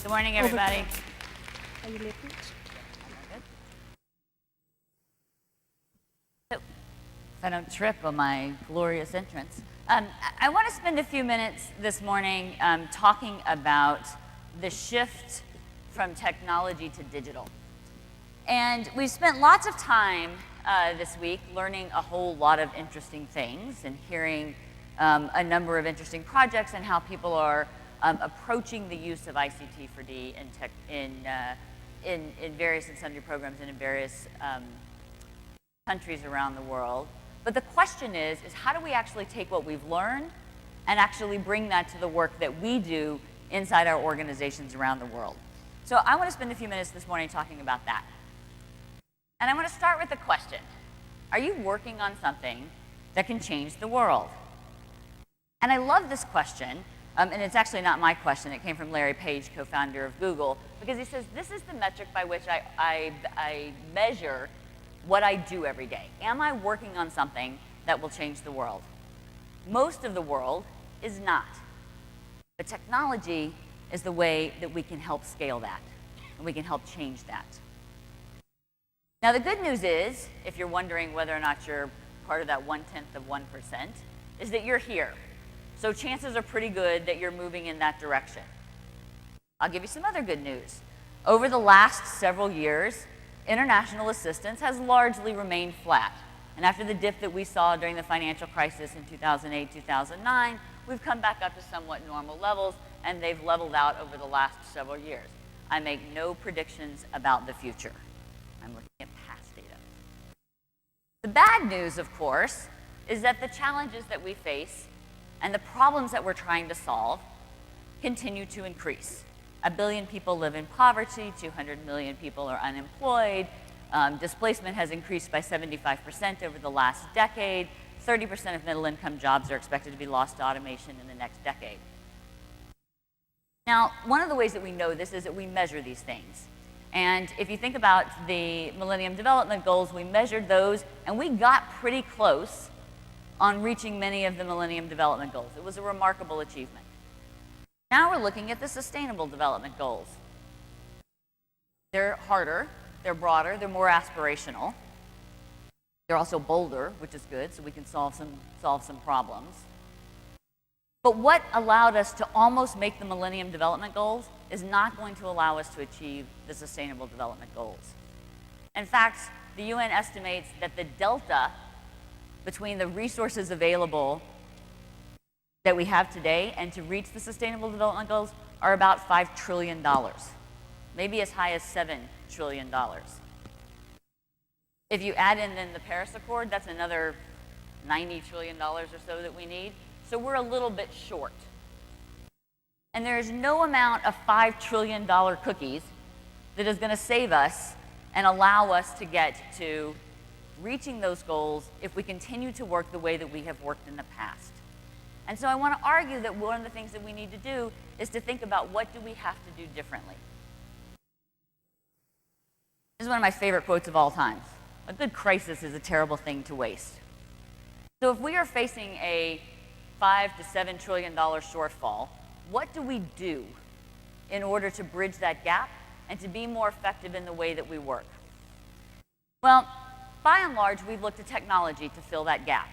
Good morning, everybody. Are you listening? So, if I don't trip on my glorious entrance, I want to spend a few minutes this morning talking about the shift from technology to digital. And we've spent lots of time this week learning a whole lot of interesting things and hearing a number of interesting projects and how people are approaching the use of ICT for D in various and sundry programs and in various countries around the world. But the question is how do we actually take what we've learned and actually bring that to the work that we do inside our organizations around the world? So I want to spend a few minutes this morning talking about that. And I want to start with the question, are you working on something that can change the world? And I love this question, and it's actually not my question. It came from Larry Page, co-founder of Google, because he says, this is the metric by which I measure what I do every day. Am I working on something that will change the world? Most of the world is not. But technology is the way that we can help scale that, and we can help change that. Now, the good news is, if you're wondering whether or not you're part of that 0.1%, is that you're here. So chances are pretty good that you're moving in that direction. I'll give you some other good news. Over the last several years, international assistance has largely remained flat. And after the dip that we saw during the financial crisis in 2008, 2009, we've come back up to somewhat normal levels, and they've leveled out over the last several years. I make no predictions about the future. I'm looking at past data. The bad news, of course, is that the challenges that we face and the problems that we're trying to solve continue to increase. 1 billion people live in poverty, 200 million people are unemployed, displacement has increased by 75% over the last decade, 30% of middle income jobs are expected to be lost to automation in the next decade. Now, one of the ways that we know this is that we measure these things. And if you think about the Millennium Development Goals, we measured those, and we got pretty close on reaching many of the Millennium Development Goals. It was a remarkable achievement. Now we're looking at the Sustainable Development Goals. They're harder, they're broader, they're more aspirational. They're also bolder, which is good, so we can solve some problems. But what allowed us to almost make the Millennium Development Goals is not going to allow us to achieve the Sustainable Development Goals. In fact, the UN estimates that the delta between the resources available that we have today and to reach the Sustainable Development Goals are about $5 trillion, maybe as high as $7 trillion. If you add in then the Paris Accord, that's another $90 trillion or so that we need. So we're a little bit short. And there is no amount of $5 trillion cookies that is going to save us and allow us to get to reaching those goals if we continue to work the way that we have worked in the past. And so I want to argue that one of the things that we need to do is to think about what do we have to do differently. This is one of my favorite quotes of all time. A good crisis is a terrible thing to waste. So if we are facing a $5 to $7 trillion shortfall, what do we do in order to bridge that gap and to be more effective in the way that we work? Well, by and large, we've looked at technology to fill that gap.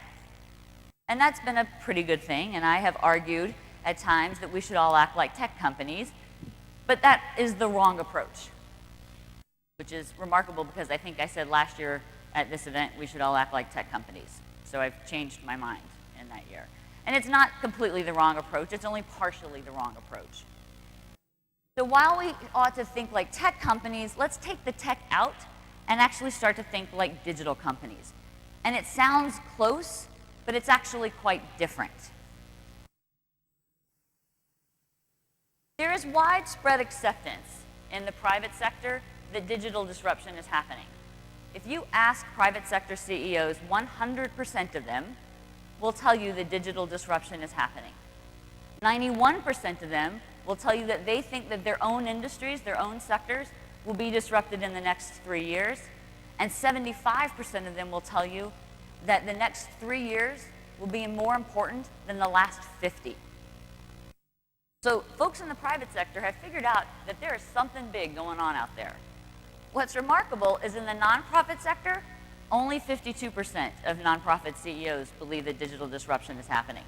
And that's been a pretty good thing, and I have argued at times that we should all act like tech companies, but that is the wrong approach, which is remarkable because I think I said last year at this event we should all act like tech companies. So I've changed my mind in that year. And it's not completely the wrong approach, it's only partially the wrong approach. So while we ought to think like tech companies, let's take the tech out and actually start to think like digital companies. And it sounds close, but it's actually quite different. There is widespread acceptance in the private sector that digital disruption is happening. If you ask private sector CEOs, 100% of them will tell you that digital disruption is happening. 91% of them will tell you that they think that their own industries, their own sectors, will be disrupted in the next 3 years. And 75% of them will tell you that the next 3 years will be more important than the last 50. So folks in the private sector have figured out that there is something big going on out there. What's remarkable is in the nonprofit sector, only 52% of nonprofit CEOs believe that digital disruption is happening.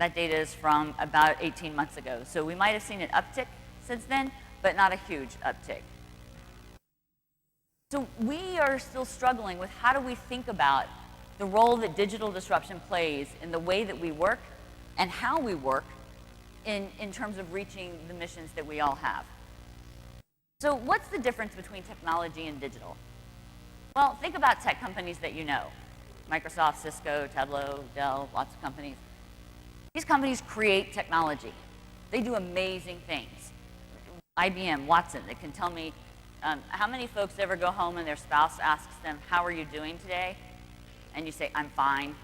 That data is from about 18 months ago. So we might have seen an uptick since then, but not a huge uptick. So we are still struggling with how do we think about the role that digital disruption plays in the way that we work and how we work in terms of reaching the missions that we all have. So what's the difference between technology and digital? Well, think about tech companies that you know. Microsoft, Cisco, Tableau, Dell, lots of companies. These companies create technology. They do amazing things. IBM, Watson, they can tell me, how many folks ever go home and their spouse asks them, how are you doing today? And you say, I'm fine.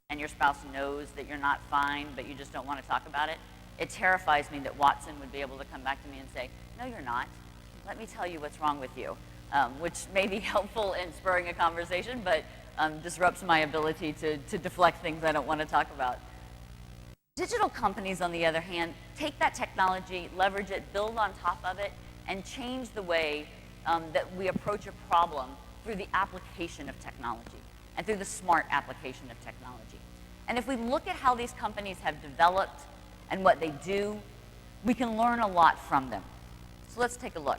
And your spouse knows that you're not fine, but you just don't want to talk about it. It terrifies me that Watson would be able to come back to me and say, no, you're not. Let me tell you what's wrong with you, which may be helpful in spurring a conversation, but disrupts my ability to deflect things I don't want to talk about. Digital companies, on the other hand, take that technology, leverage it, build on top of it, and change the way that we approach a problem through the application of technology and through the smart application of technology. And if we look at how these companies have developed and what they do, we can learn a lot from them. So let's take a look.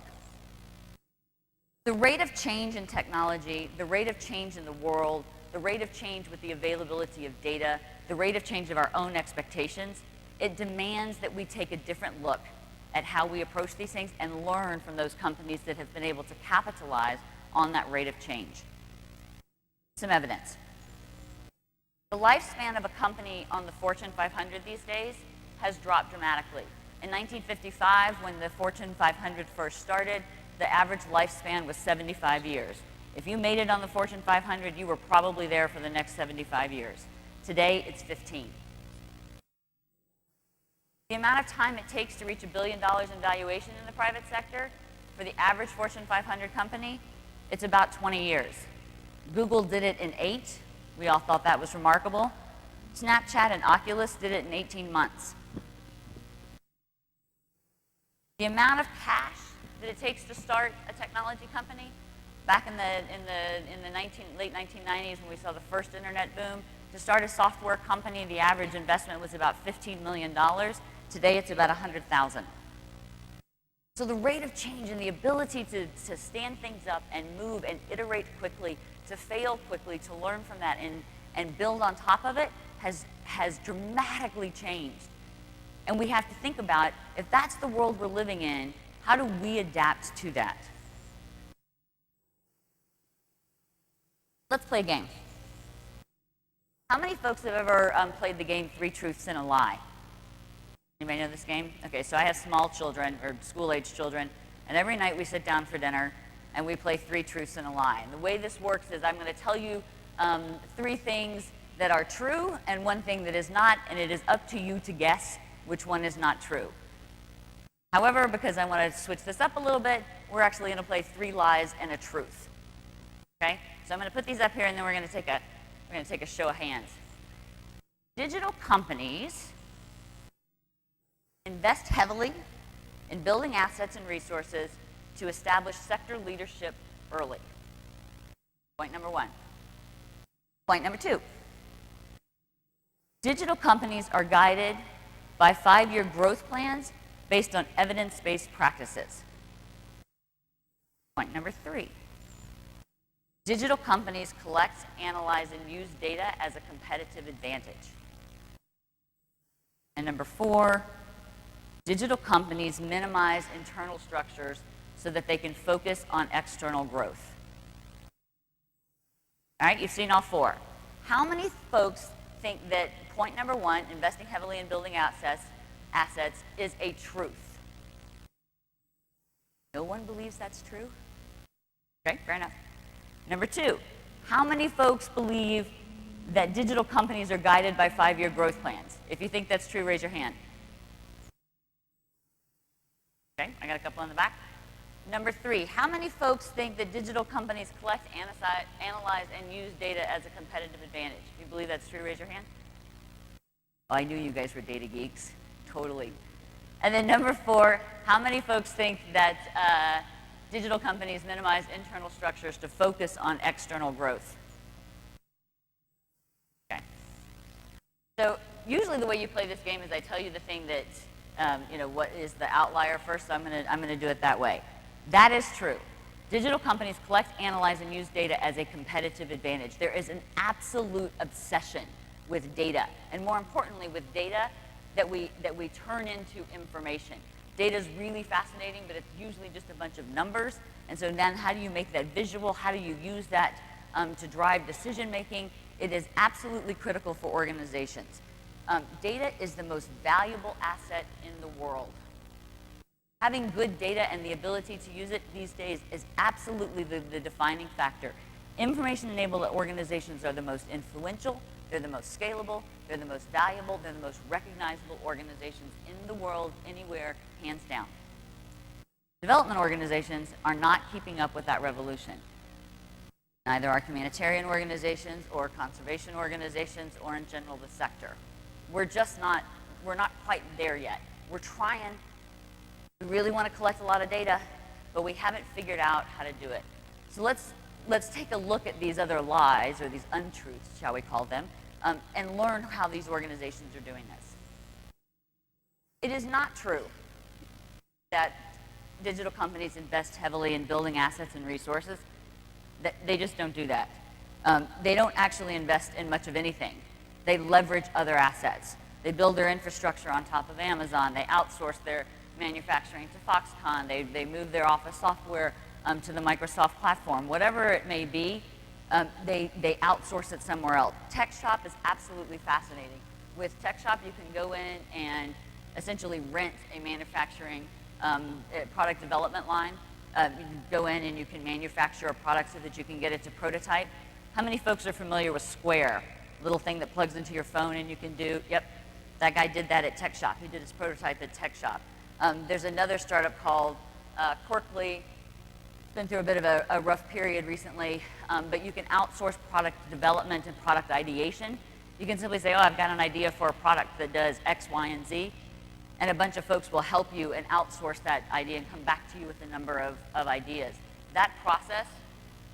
The rate of change in technology, the rate of change in the world, the rate of change with the availability of data, the rate of change of our own expectations, it demands that we take a different look at how we approach these things and learn from those companies that have been able to capitalize on that rate of change. Some evidence. The lifespan of a company on the Fortune 500 these days has dropped dramatically. In 1955, when the Fortune 500 first started, the average lifespan was 75 years. If you made it on the Fortune 500, you were probably there for the next 75 years. Today, it's 15. The amount of time it takes to reach $1 billion in valuation in the private sector, for the average Fortune 500 company, it's about 20 years. Google did it in 8. We all thought that was remarkable. Snapchat and Oculus did it in 18 months. The amount of cash that it takes to start a technology company, back in the late 1990s when we saw the first internet boom, to start a software company, the average investment was about $15 million. Today, it's about $100,000. So the rate of change and the ability to stand things up and move and iterate quickly, to fail quickly, to learn from that and build on top of it has dramatically changed. And we have to think about, if that's the world we're living in, how do we adapt to that? Let's play a game. How many folks have ever played the game 3 Truths and a Lie? Anybody know this game? Okay, so I have small children, or school-age children, and every night we sit down for dinner and we play 3 Truths and a Lie. And the way this works is I'm going to tell you 3 things that are true and 1 thing that is not, and it is up to you to guess which one is not true. However, because I want to switch this up a little bit, we're actually going to play 3 lies and a truth. Okay? So I'm going to put these up here, and then we're going to take a show of hands. Digital companies invest heavily in building assets and resources to establish sector leadership early. Point number 1. Point number 2. Digital companies are guided by 5-year growth plans based on evidence-based practices. Point number 3. Digital companies collect, analyze, and use data as a competitive advantage. And number 4, digital companies minimize internal structures so that they can focus on external growth. All right, you've seen all 4. How many folks think that point number 1, investing heavily in building assets, is a truth? No one believes that's true? Okay, fair enough. Number 2, how many folks believe that digital companies are guided by 5-year growth plans? If you think that's true, raise your hand. Okay, I got a couple in the back. Number 3, how many folks think that digital companies collect, analyze, and use data as a competitive advantage? If you believe that's true, raise your hand. Oh, I knew you guys were data geeks. Totally. And then number 4, how many folks think that digital companies minimize internal structures to focus on external growth? Okay. So usually the way you play this game is I tell you the thing that, what is the outlier first, so I'm gonna do it that way. That is true. Digital companies collect, analyze, and use data as a competitive advantage. There is an absolute obsession with data, and more importantly, with data that we turn into information. Data is really fascinating, but it's usually just a bunch of numbers, and so then how do you make that visual? How do you use that to drive decision making? It is absolutely critical for organizations. Data is the most valuable asset in the world. Having good data and the ability to use it these days is absolutely the defining factor. Information-enabled organizations are the most influential, they're the most scalable, they're the most valuable, they're the most recognizable organizations in the world, anywhere, hands down. Development organizations are not keeping up with that revolution. Neither are humanitarian organizations or conservation organizations or in general the sector. We're not quite there yet. We're trying. We really want to collect a lot of data, but we haven't figured out how to do it. So let's take a look at these other lies, or these untruths, shall we call them, and learn how these organizations are doing this. It is not true that digital companies invest heavily in building assets and resources. They just don't do that. They don't actually invest in much of anything. They leverage other assets. They build their infrastructure on top of Amazon. They outsource their manufacturing to Foxconn. They move their office software to the Microsoft platform. Whatever it may be, they outsource it somewhere else. Tech Shop is absolutely fascinating. With Tech Shop, you can go in and essentially rent a manufacturing product development line. You can go in and you can manufacture a product so that you can get it to prototype. How many folks are familiar with Square? Little thing that plugs into your phone and you can do, yep, that guy did that at Tech Shop. He did his prototype at Tech Shop. There's another startup called Corkly. It's been through a bit of a rough period recently, but you can outsource product development and product ideation. You can simply say, oh, I've got an idea for a product that does X, Y, and Z, and a bunch of folks will help you and outsource that idea and come back to you with a number of ideas. That process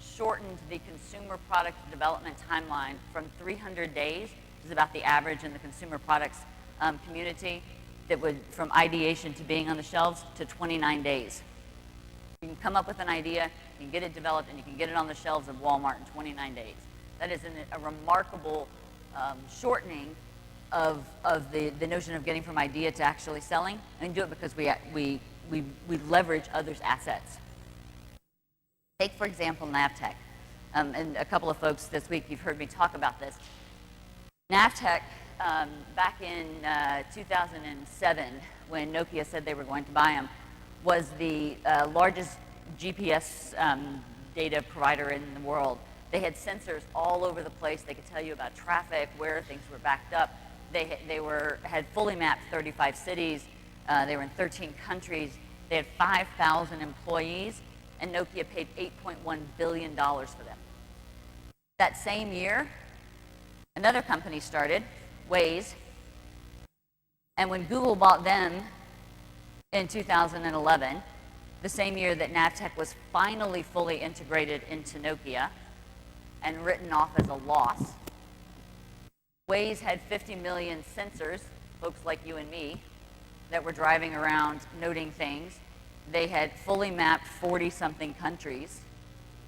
shortened the consumer product development timeline from 300 days, which is about the average in the consumer products community, that would, from ideation to being on the shelves, to 29 days. You can come up with an idea, you can get it developed, and you can get it on the shelves of Walmart in 29 days. That is a remarkable shortening of the notion of getting from idea to actually selling, and do it because we leverage others' assets. Take, for example, Navtech. And a couple of folks this week, you've heard me talk about this. Navtech, back in 2007, when Nokia said they were going to buy them, was the largest GPS data provider in the world. They had sensors all over the place. They could tell you about traffic, where things were backed up. They had fully mapped 35 cities. They were in 13 countries. They had 5,000 employees, and Nokia paid $8.1 billion for them. That same year, another company started, Waze, and when Google bought them in 2011, the same year that Navtech was finally fully integrated into Nokia and written off as a loss, Waze had 50 million sensors, folks like you and me, that were driving around noting things. They had fully mapped 40-something countries,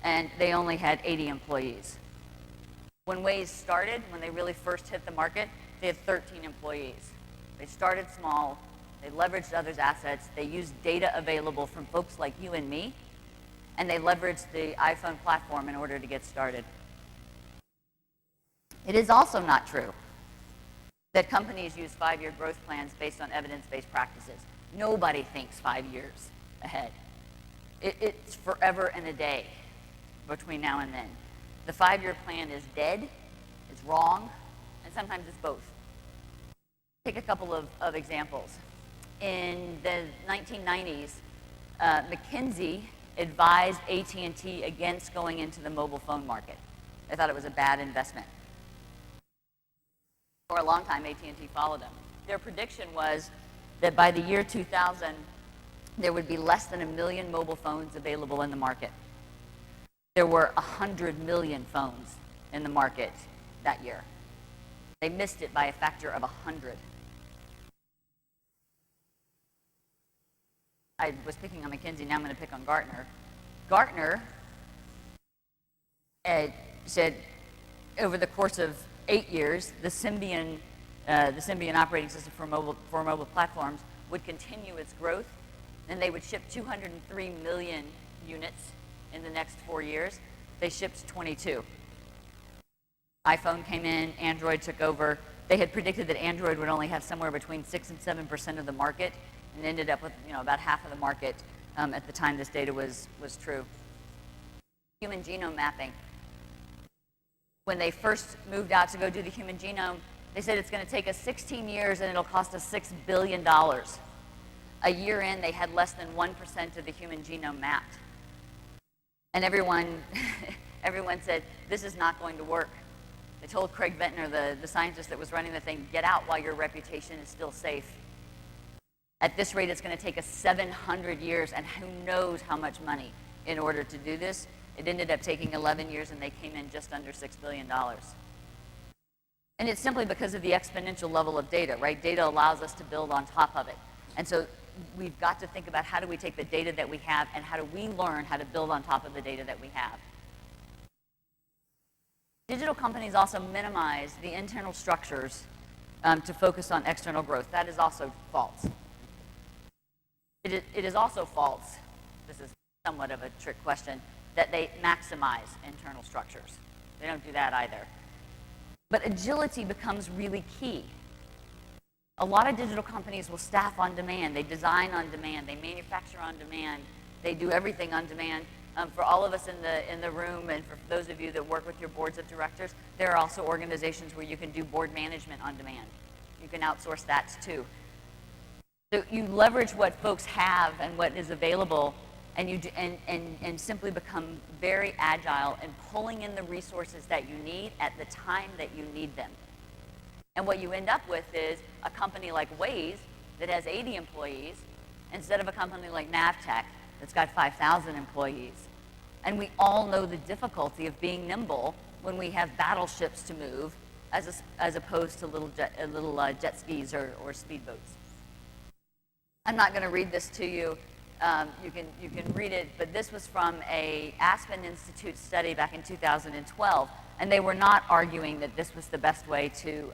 and they only had 80 employees. When Waze started, when they really first hit the market, they had 13 employees. They started small, they leveraged others' assets, they used data available from folks like you and me, and they leveraged the iPhone platform in order to get started. It is also not true that companies use 5-year growth plans based on evidence-based practices. Nobody thinks 5 years ahead. It's forever and a day between now and then. The 5-year plan is dead, it's wrong, and sometimes it's both. Take a couple of examples. In the 1990s, McKinsey advised AT&T against going into the mobile phone market. They thought it was a bad investment. For a long time, AT&T followed them. Their prediction was that by the year 2000, there would be less than 1 million mobile phones available in the market. There were 100 million phones in the market that year. They missed it by a factor of 100. I was picking on McKinsey, now I'm going to pick on Gartner. Gartner said over the course of 8 years, the Symbian operating system for mobile platforms would continue its growth, and they would ship 203 million units in the next 4 years. They shipped 22. iPhone came in, Android took over. They had predicted that Android would only have somewhere between 6 and 7% of the market, and ended up with about half of the market at the time this data was true. Human genome mapping. When they first moved out to go do the human genome, they said it's going to take us 16 years and it'll cost us $6 billion. A year in, they had less than 1% of the human genome mapped. And everyone said, this is not going to work. They told Craig Ventnor, the scientist that was running the thing, get out while your reputation is still safe. At this rate, it's going to take us 700 years and who knows how much money in order to do this. It ended up taking 11 years and they came in just under $6 billion. And it's simply because of the exponential level of data, right? Data allows us to build on top of it. And so we've got to think about how do we take the data that we have and how do we learn how to build on top of the data that we have. Digital companies also minimize the internal structures to focus on external growth. That is also false. It is also false, this is somewhat of a trick question, that they maximize internal structures. They don't do that either. But agility becomes really key. A lot of digital companies will staff on demand. They design on demand. They manufacture on demand. They do everything on demand. For all of us in the room, and for those of you that work with your boards of directors, there are also organizations where you can do board management on demand. You can outsource that too. So you leverage what folks have and what is available, and you and simply become very agile in pulling in the resources that you need at the time that you need them. And what you end up with is a company like Waze that has 80 employees instead of a company like Navtech that's got 5,000 employees. And we all know the difficulty of being nimble when we have battleships to move as opposed to little jet skis or speedboats. I'm not going to read this to you. You can read it, but this was from a Aspen Institute study back in 2012, and they were not arguing that this was the best way to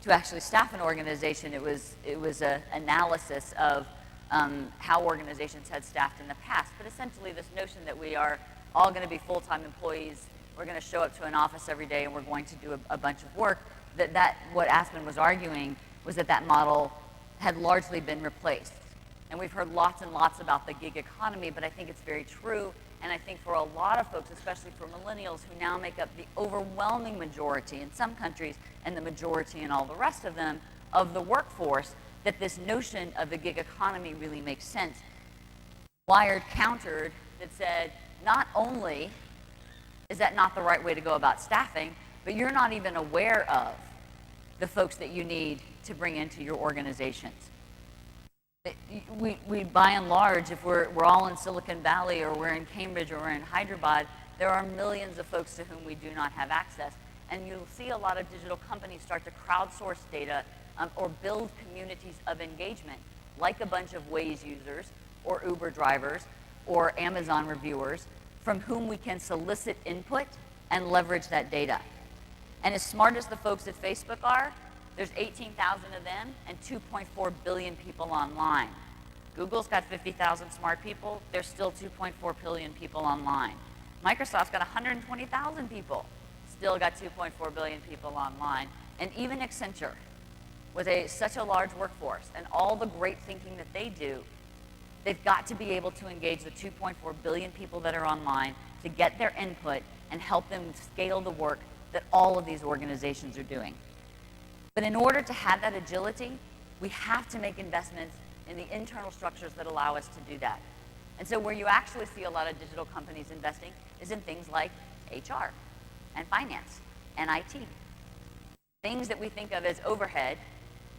actually staff an organization. It was an analysis of how organizations had staffed in the past, but essentially this notion that we are all going to be full-time employees, we're going to show up to an office every day and we're going to do a bunch of work, what Aspen was arguing was that model had largely been replaced. And we've heard lots and lots about the gig economy, but I think it's very true. And I think for a lot of folks, especially for millennials who now make up the overwhelming majority in some countries and the majority in all the rest of them of the workforce, that this notion of the gig economy really makes sense. Wired countered that said, not only is that not the right way to go about staffing, but you're not even aware of the folks that you need to bring into your organizations. We by and large, if we're all in Silicon Valley or we're in Cambridge or we're in Hyderabad, there are millions of folks to whom we do not have access. And you'll see a lot of digital companies start to crowdsource data or build communities of engagement, like a bunch of Waze users or Uber drivers or Amazon reviewers, from whom we can solicit input and leverage that data. And as smart as the folks at Facebook are, there's 18,000 of them and 2.4 billion people online. Google's got 50,000 smart people. There's still 2.4 billion people online. Microsoft's got 120,000 people. Still got 2.4 billion people online. And even Accenture, with such a large workforce and all the great thinking that they do, they've got to be able to engage the 2.4 billion people that are online to get their input and help them scale the work that all of these organizations are doing. But in order to have that agility, we have to make investments in the internal structures that allow us to do that. And so where you actually see a lot of digital companies investing is in things like HR and finance and IT. Things that we think of as overhead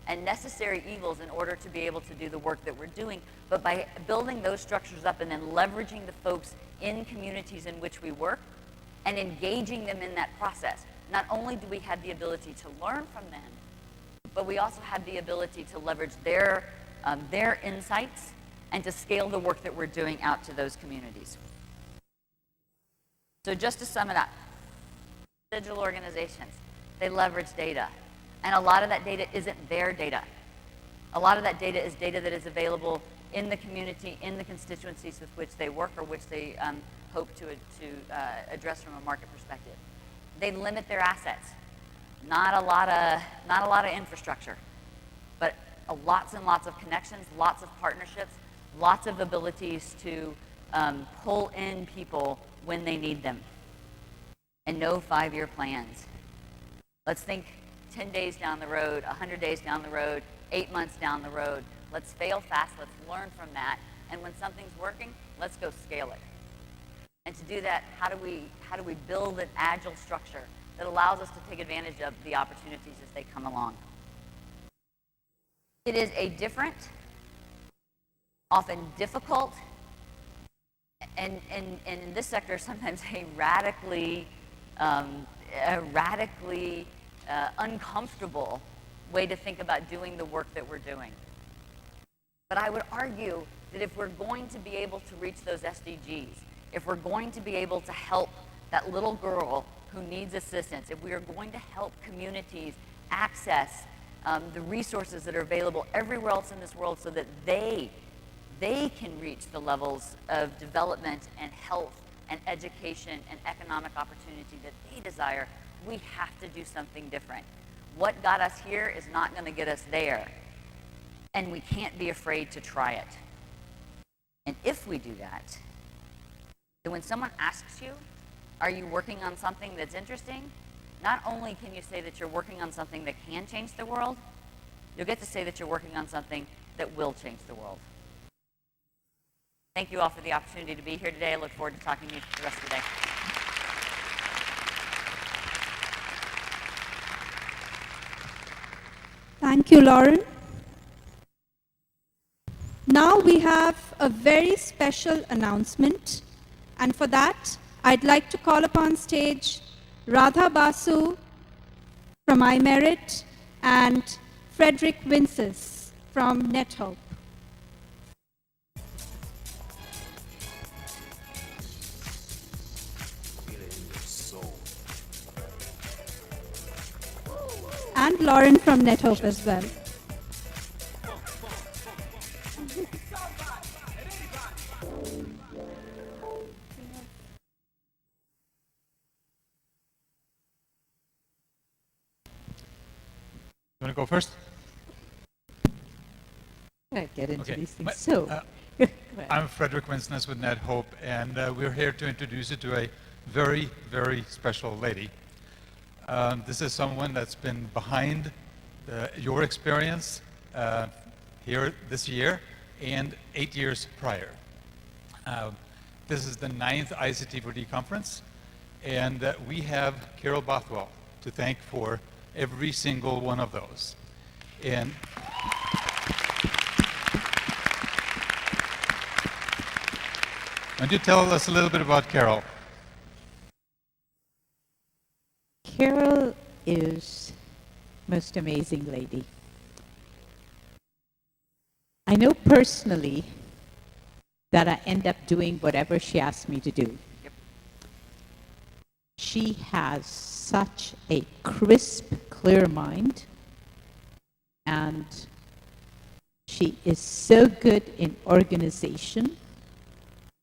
and necessary evils in order to be able to do the work that we're doing. But by building those structures up and then leveraging the folks in communities in which we work and engaging them in that process, not only do we have the ability to learn from them, but we also have the ability to leverage their insights and to scale the work that we're doing out to those communities. So just to sum it up, digital organizations, they leverage data. And a lot of that data isn't their data. A lot of that data is data that is available in the community, in the constituencies with which they work or which they hope to address from a market perspective. They limit their assets. Not a lot of infrastructure, but lots and lots of connections, lots of partnerships, lots of abilities to pull in people when they need them, and no 5-year plans. Let's think 10 days down the road, 100 days down the road, 8 months down the road. Let's fail fast, let's learn from that, and when something's working, let's go scale it. And to do that, how do we build an agile structure that allows us to take advantage of the opportunities as they come along? It is a different, often difficult, and in this sector, sometimes a radically uncomfortable way to think about doing the work that we're doing. But I would argue that if we're going to be able to reach those SDGs, if we're going to be able to help that little girl who needs assistance, if we are going to help communities access the resources that are available everywhere else in this world so that they can reach the levels of development and health and education and economic opportunity that they desire, we have to do something different. What got us here is not going to get us there, and we can't be afraid to try it. And if we do that, then when someone asks you, are you working on something that's interesting? Not only can you say that you're working on something that can change the world, you'll get to say that you're working on something that will change the world. Thank you all for the opportunity to be here today. I look forward to talking to you for the rest of the day. Thank you, Lauren. Now we have a very special announcement, and for that, I'd like to call upon stage Radha Basu from Semi-Arid and Frederick Vinces from NetHope. And Lauren from NetHope as well. You want to go first? I get into these things. I'm Frederick Winsness with NetHope, and we're here to introduce you to a very, very special lady. This is someone that's been behind your experience here this year and 8 years prior. This is the 9th ICT4D conference, and we have Carol Bothwell to thank for every single one of those. And why don't you tell us a little bit about Carol? Carol is most amazing lady. I know personally that I end up doing whatever she asks me to do. Yep. She has such a crisp, clear mind, and she is so good in organization,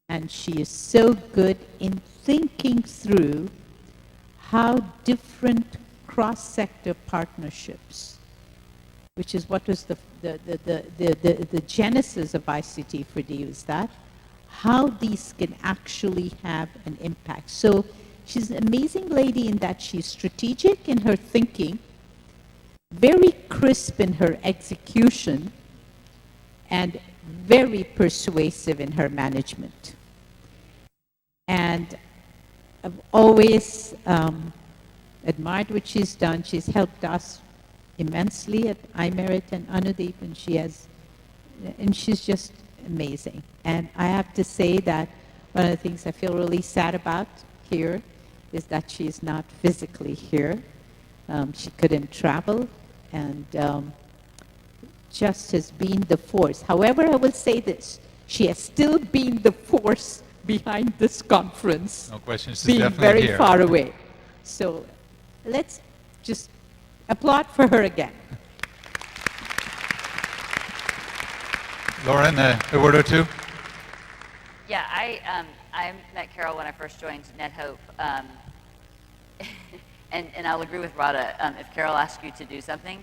and she is so good in thinking through how different cross-sector partnerships, which is what was the genesis of ICT4D, is that how these can actually have an impact. So she's an amazing lady in that she's strategic in her thinking, very crisp in her execution, and very persuasive in her management. And I've always admired what she's done. She's helped us immensely at iMerit and Anudeep, and she's just amazing. And I have to say that one of the things I feel really sad about here is that she's not physically here. She couldn't travel, and just has been the force. However, I will say this, she has still been the force behind this conference. No question, she's being definitely very here. far away. So let's just applaud for her again. Lauren, a word or two? Yeah, I met Carol when I first joined NetHope, and I'll agree with Radha. If Carol asks you to do something,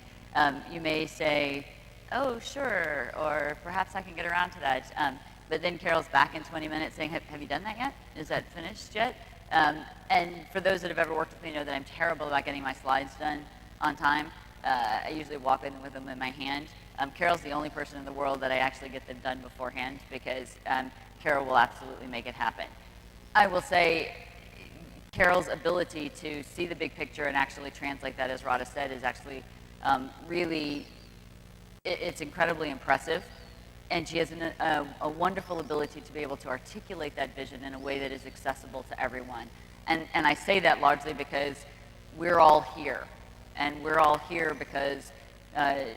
you may say, "Oh, sure," or "Perhaps I can get around to that." But then Carol's back in 20 minutes saying, "Have you done that yet? Is that finished yet?" And for those that have ever worked with me know that I'm terrible about getting my slides done on time. I usually walk in with them in my hand. Carol's the only person in the world that I actually get them done beforehand, because Carol will absolutely make it happen. I will say Carol's ability to see the big picture and actually translate that, as Radha said, is actually really, it's incredibly impressive. And she has a wonderful ability to be able to articulate that vision in a way that is accessible to everyone. And I say that largely because we're all here. And we're all here because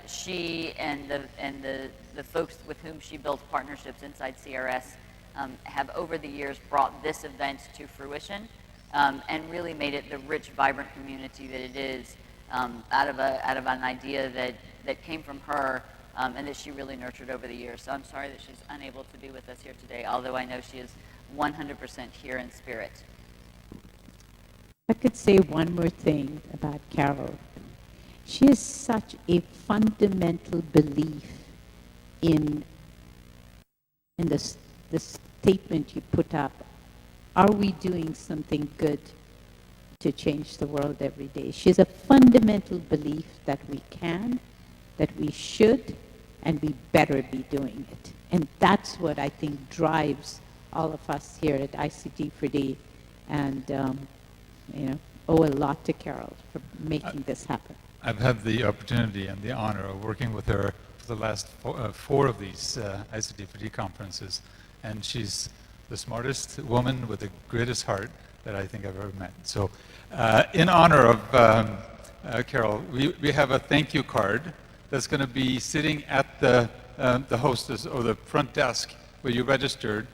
she and the folks with whom she built partnerships inside CRS have over the years brought this event to fruition and really made it the rich, vibrant community that it is out of an idea that came from her and that she really nurtured over the years. So I'm sorry that she's unable to be with us here today, although I know she is 100% here in spirit. I could say one more thing about Carol. She has such a fundamental belief in the statement you put up. Are we doing something good to change the world every day? She has a fundamental belief that we can, that we should, and we better be doing it. And that's what I think drives all of us here at ICT4D, and owe a lot to Carol for making this happen. I've had the opportunity and the honor of working with her for the last four of these ICT4D conferences, and she's the smartest woman with the greatest heart that I think I've ever met. So in honor of Carol, we have a thank you card that's going to be sitting at the hostess or the front desk where you registered.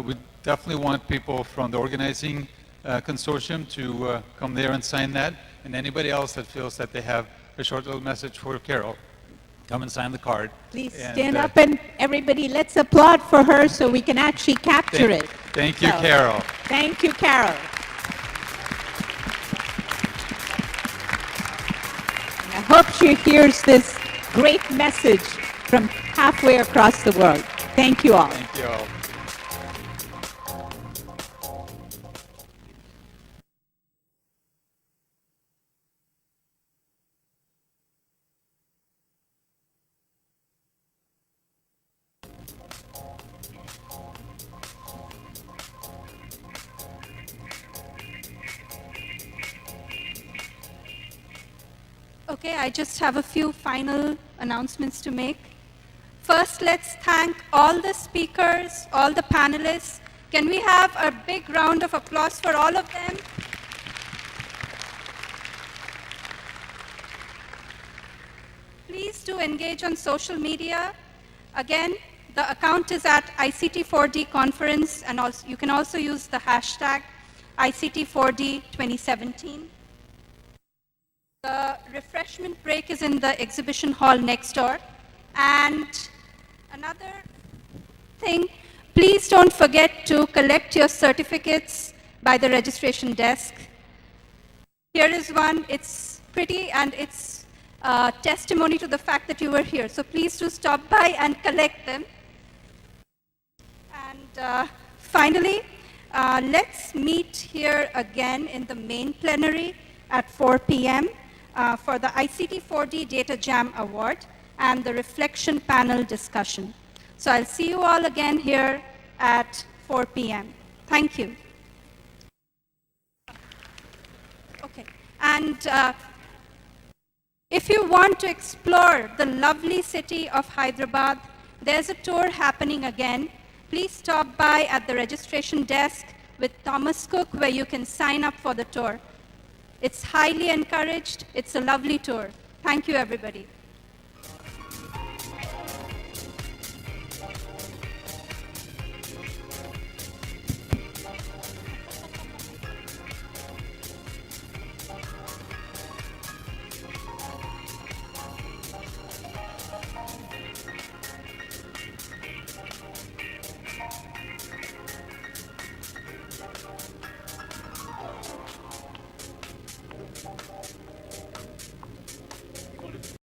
We definitely want people from the organizing consortium to come there and sign that, and anybody else that feels that they have a short little message for Carol, come and sign the card. Please stand up, and everybody, let's applaud for her so we can actually capture it. Thank you, Carol. Thank you, Carol. And I hope she hears this great message from halfway across the world. Thank you all. Thank you all. Okay, I just have a few final announcements to make. First, let's thank all the speakers, all the panelists. Can we have a big round of applause for all of them? Please do engage on social media. Again, the account is at ICT4D Conference, and also, you can also use the hashtag ICT4D 2017. The refreshment break is in the exhibition hall next door. And another thing, please don't forget to collect your certificates by the registration desk. Here is one. It's pretty, and it's a testimony to the fact that you were here. So please do stop by and collect them. And finally, let's meet here again in the main plenary at 4 p.m. For the ICT4D Data Jam Award and the reflection panel discussion. So I'll see you all again here at 4 p.m. Thank you. Okay, and If you want to explore the lovely city of Hyderabad, there's a tour happening again. Please stop by at the registration desk with Thomas Cook where you can sign up for the tour. It's highly encouraged. It's a lovely tour. Thank you, everybody.